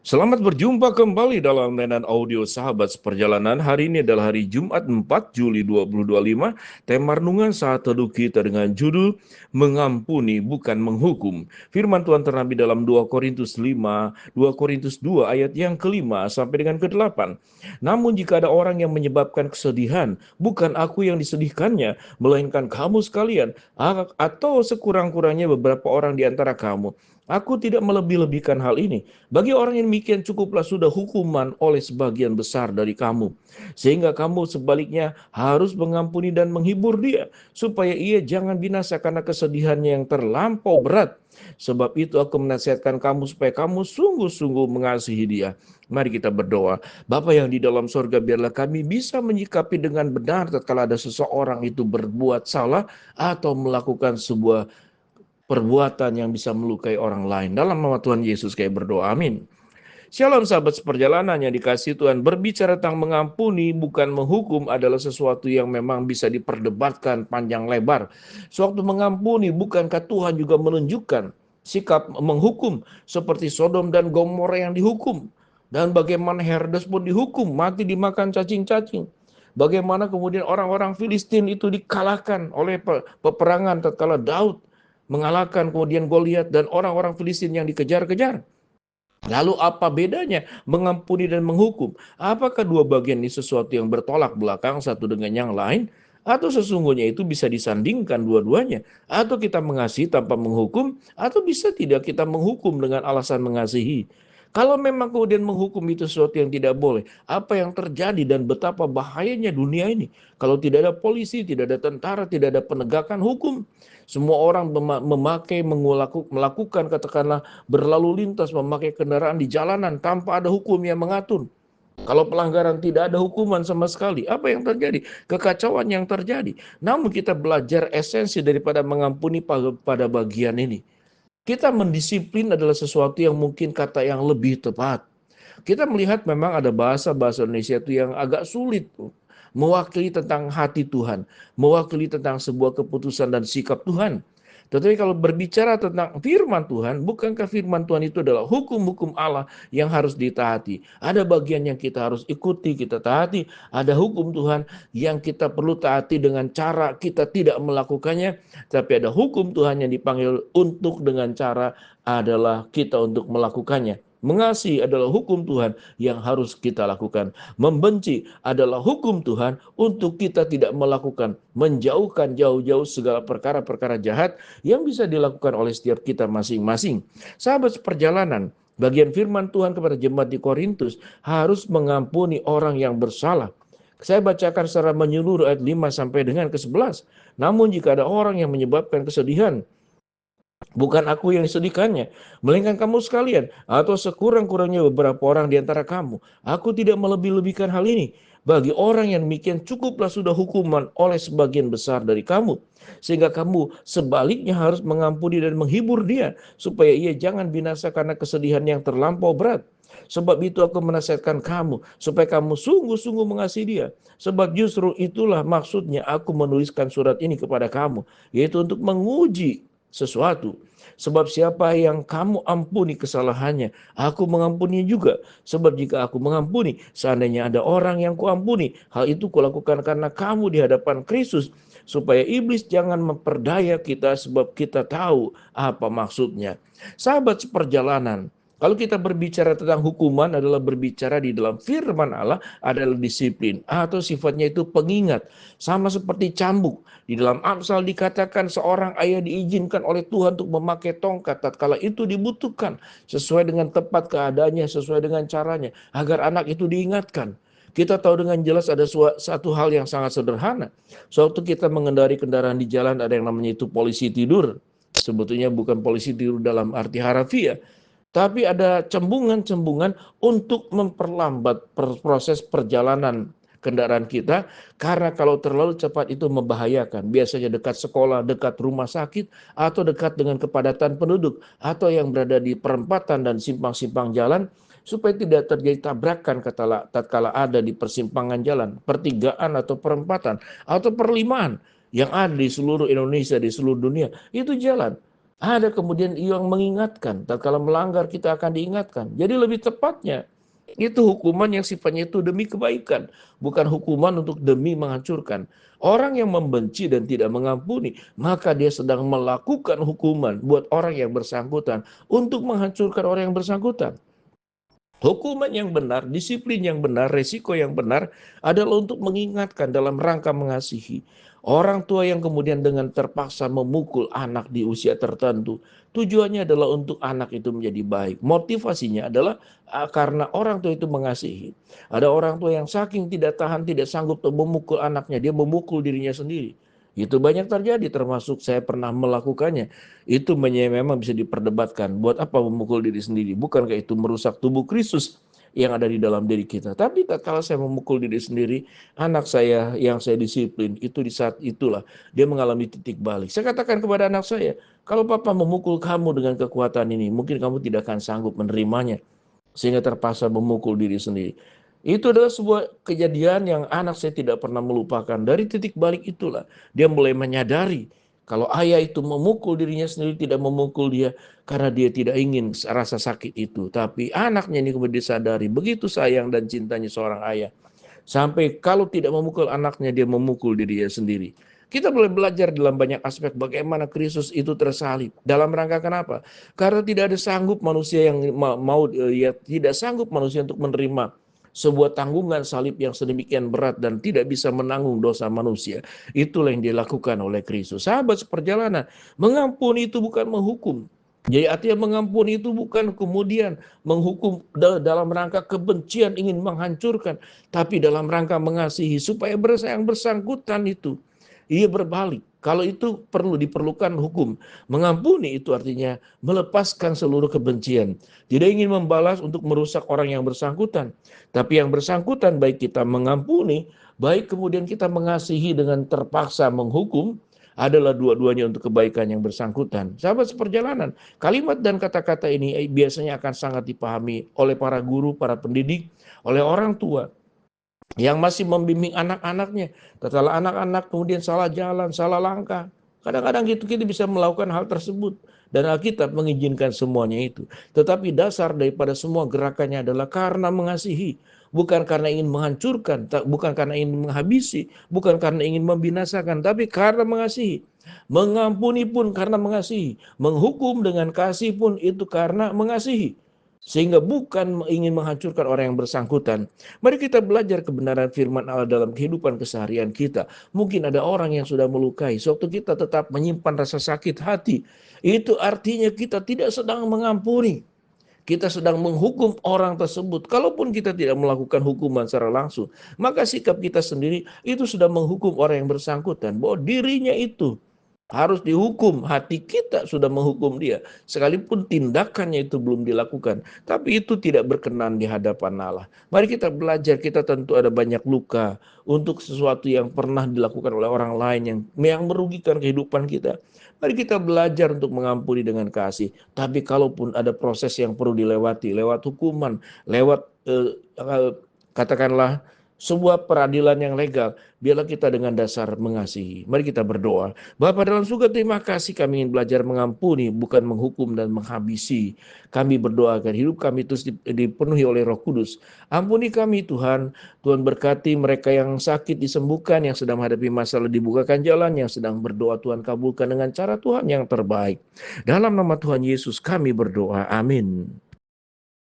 Selamat berjumpa kembali dalam layanan audio Sahabat Seperjalanan. Hari ini adalah hari Jumat 4 Juli 2025. Tema renungan saat teduh kita dengan judul Mengampuni bukan menghukum. Firman Tuhan terambil dalam 2 Korintus 5, 2 Korintus 2 ayat yang kelima sampai dengan ke-8. Namun jika ada orang yang menyebabkan kesedihan, bukan aku yang disedihkannya, melainkan kamu sekalian, atau sekurang-kurangnya beberapa orang di antara kamu. Aku tidak melebih-lebihkan hal ini. Bagi orang yang demikian cukuplah sudah hukuman oleh sebagian besar dari kamu. Sehingga kamu sebaliknya harus mengampuni dan menghibur dia. Supaya ia jangan binasa karena kesedihannya yang terlampau berat. Sebab itu aku menasihatkan kamu supaya kamu sungguh-sungguh mengasihi dia. Mari kita berdoa. Bapa yang di dalam sorga, biarlah kami bisa menyikapi dengan benar tatkala ada seseorang itu berbuat salah atau melakukan sebuah perbuatan yang bisa melukai orang lain. Dalam nama Tuhan Yesus kami berdoa, amin. Shalom sahabat seperjalanan yang dikasihi Tuhan. Berbicara tentang mengampuni bukan menghukum adalah sesuatu yang memang bisa diperdebatkan panjang lebar. Sewaktu mengampuni, bukankah Tuhan juga menunjukkan sikap menghukum seperti Sodom dan Gomora yang dihukum? Dan bagaimana Herodes pun dihukum, mati dimakan cacing-cacing. Bagaimana kemudian orang-orang Filistin itu dikalahkan oleh peperangan tatkala Daud mengalahkan kemudian Goliat dan orang-orang Filistin yang dikejar-kejar. Lalu apa bedanya mengampuni dan menghukum? Apakah dua bagian ini sesuatu yang bertolak belakang satu dengan yang lain? Atau sesungguhnya itu bisa disandingkan dua-duanya? Atau kita mengasihi tanpa menghukum? Atau bisa tidak kita menghukum dengan alasan mengasihi? Kalau memang kemudian menghukum itu sesuatu yang tidak boleh, apa yang terjadi dan betapa bahayanya dunia ini? Kalau tidak ada polisi, tidak ada tentara, tidak ada penegakan hukum. Semua orang melakukan katakanlah berlalu lintas memakai kendaraan di jalanan tanpa ada hukum yang mengatur. Kalau pelanggaran tidak ada hukuman sama sekali, apa yang terjadi? Kekacauan yang terjadi. Namun kita belajar esensi daripada mengampuni pada bagian ini. Kita mendisiplin adalah sesuatu yang mungkin kata yang lebih tepat. Kita melihat memang ada bahasa-bahasa Indonesia itu yang agak sulit mewakili tentang hati Tuhan, mewakili tentang sebuah keputusan dan sikap Tuhan. Tetapi kalau berbicara tentang firman Tuhan, bukankah firman Tuhan itu adalah hukum-hukum Allah yang harus ditaati? Ada bagian yang kita harus ikuti, kita taati. Ada hukum Tuhan yang kita perlu taati dengan cara kita tidak melakukannya. Tapi ada hukum Tuhan yang dipanggil untuk dengan cara adalah kita untuk melakukannya. Mengasihi adalah hukum Tuhan yang harus kita lakukan. Membenci adalah hukum Tuhan untuk kita tidak melakukan. Menjauhkan jauh-jauh segala perkara-perkara jahat yang bisa dilakukan oleh setiap kita masing-masing. Sahabat seperjalanan, bagian firman Tuhan kepada jemaat di Korintus harus mengampuni orang yang bersalah. Saya bacakan secara menyeluruh ayat 5 sampai dengan ke-11. Namun jika ada orang yang menyebabkan kesedihan, bukan aku yang disedihkannya, melainkan kamu sekalian, atau sekurang-kurangnya beberapa orang di antara kamu. Aku tidak melebih-lebihkan hal ini. Bagi orang yang demikian cukuplah sudah hukuman oleh sebagian besar dari kamu. Sehingga kamu sebaliknya harus mengampuni dan menghibur dia, supaya ia jangan binasa karena kesedihan yang terlampau berat. Sebab itu aku menasihatkan kamu, supaya kamu sungguh-sungguh mengasihi dia. Sebab justru itulah maksudnya aku menuliskan surat ini kepada kamu, yaitu untuk menguji sesuatu. Sebab siapa yang kamu ampuni kesalahannya, aku mengampuni juga. Sebab jika aku mengampuni, seandainya ada orang yang kuampuni, hal itu kulakukan karena kamu di hadapan Kristus, supaya iblis jangan memperdaya kita sebab kita tahu apa maksudnya. Sahabat seperjalanan, kalau kita berbicara tentang hukuman adalah berbicara di dalam firman Allah adalah disiplin atau sifatnya itu pengingat. Sama seperti cambuk. Di dalam Amsal dikatakan seorang ayah diizinkan oleh Tuhan untuk memakai tongkat tatkala itu dibutuhkan. Sesuai dengan tepat keadaannya, sesuai dengan caranya. Agar anak itu diingatkan. Kita tahu dengan jelas ada satu hal yang sangat sederhana. Suatu kita mengendari kendaraan di jalan ada yang namanya itu polisi tidur. Sebetulnya bukan polisi tidur dalam arti harafiah. Tapi ada cembungan-cembungan untuk memperlambat proses perjalanan kendaraan kita, karena kalau terlalu cepat itu membahayakan. Biasanya dekat sekolah, dekat rumah sakit, atau dekat dengan kepadatan penduduk, atau yang berada di perempatan dan simpang-simpang jalan, supaya tidak terjadi tabrakan tatkala ada di persimpangan jalan, pertigaan atau perempatan, atau perlimaan yang ada di seluruh Indonesia, di seluruh dunia. Itu jalan. Ada kemudian yang mengingatkan, tatkala melanggar kita akan diingatkan. Jadi lebih tepatnya, itu hukuman yang sifatnya itu demi kebaikan, bukan hukuman untuk demi menghancurkan. Orang yang membenci dan tidak mengampuni, maka dia sedang melakukan hukuman buat orang yang bersangkutan untuk menghancurkan orang yang bersangkutan. Hukuman yang benar, disiplin yang benar, resiko yang benar adalah untuk mengingatkan dalam rangka mengasihi. Orang tua yang kemudian dengan terpaksa memukul anak di usia tertentu, tujuannya adalah untuk anak itu menjadi baik. Motivasinya adalah karena orang tua itu mengasihi. Ada orang tua yang saking tidak tahan, tidak sanggup memukul anaknya, dia memukul dirinya sendiri. Itu banyak terjadi, termasuk saya pernah melakukannya. Itu memang bisa diperdebatkan. Buat apa memukul diri sendiri? Bukankah itu merusak tubuh Kristus yang ada di dalam diri kita? Tapi kalau saya memukul diri sendiri, anak saya yang saya disiplin, itu di saat itulah dia mengalami titik balik. Saya katakan kepada anak saya, kalau papa memukul kamu dengan kekuatan ini, mungkin kamu tidak akan sanggup menerimanya. Sehingga terpaksa memukul diri sendiri. Itu adalah sebuah kejadian yang anak saya tidak pernah melupakan. Dari titik balik itulah dia mulai menyadari kalau ayah itu memukul dirinya sendiri, tidak memukul dia karena dia tidak ingin rasa sakit itu. Tapi anaknya ini kemudian disadari begitu sayang dan cintanya seorang ayah. Sampai kalau tidak memukul anaknya, dia memukul dirinya sendiri. Kita boleh belajar dalam banyak aspek bagaimana Kristus itu tersalib. Dalam rangka kenapa? Karena tidak ada sanggup manusia yang tidak sanggup manusia untuk menerima sebuah tanggungan salib yang sedemikian berat dan tidak bisa menanggung dosa manusia. Itulah yang dilakukan oleh Kristus. Sahabat seperjalanan, mengampuni itu bukan menghukum. Jadi artinya mengampuni itu bukan kemudian menghukum dalam rangka kebencian ingin menghancurkan, tapi dalam rangka mengasihi supaya yang bersangkutan itu ia berbalik. Kalau itu diperlukan hukum. Mengampuni itu artinya melepaskan seluruh kebencian. Tidak ingin membalas untuk merusak orang yang bersangkutan. Tapi yang bersangkutan baik kita mengampuni, baik kemudian kita mengasihi dengan terpaksa menghukum, adalah dua-duanya untuk kebaikan yang bersangkutan. Sahabat seperjalanan, kalimat dan kata-kata ini biasanya akan sangat dipahami oleh para guru, para pendidik, oleh orang tua yang masih membimbing anak-anaknya. Tatkala anak-anak kemudian salah jalan, salah langkah, kadang-kadang kita bisa melakukan hal tersebut. Dan Alkitab mengizinkan semuanya itu. Tetapi dasar daripada semua gerakannya adalah karena mengasihi. Bukan karena ingin menghancurkan, bukan karena ingin menghabisi, bukan karena ingin membinasakan, tapi karena mengasihi. Mengampuni pun karena mengasihi. Menghukum dengan kasih pun itu karena mengasihi. Sehingga bukan ingin menghancurkan orang yang bersangkutan. Mari kita belajar kebenaran firman Allah dalam kehidupan keseharian kita. Mungkin ada orang yang sudah melukai, sewaktu kita tetap menyimpan rasa sakit hati, itu artinya kita tidak sedang mengampuni. Kita sedang menghukum orang tersebut. Kalaupun kita tidak melakukan hukuman secara langsung, maka sikap kita sendiri itu sudah menghukum orang yang bersangkutan. Bahwa dirinya itu harus dihukum, hati kita sudah menghukum dia. Sekalipun tindakannya itu belum dilakukan. Tapi itu tidak berkenan di hadapan Allah. Mari kita belajar, kita tentu ada banyak luka untuk sesuatu yang pernah dilakukan oleh orang lain yang merugikan kehidupan kita. Mari kita belajar untuk mengampuni dengan kasih. Tapi kalaupun ada proses yang perlu dilewati, lewat hukuman, lewat katakanlah sebuah peradilan yang legal, biarlah kita dengan dasar mengasihi. Mari kita berdoa. Bapa dalam surga, terima kasih kami ingin belajar mengampuni, bukan menghukum dan menghabisi. Kami berdoa agar hidup kami terus dipenuhi oleh Roh Kudus. Ampuni kami Tuhan. Tuhan berkati mereka yang sakit disembuhkan, yang sedang menghadapi masalah dibukakan jalan, yang sedang berdoa Tuhan kabulkan dengan cara Tuhan yang terbaik. Dalam nama Tuhan Yesus kami berdoa. Amin.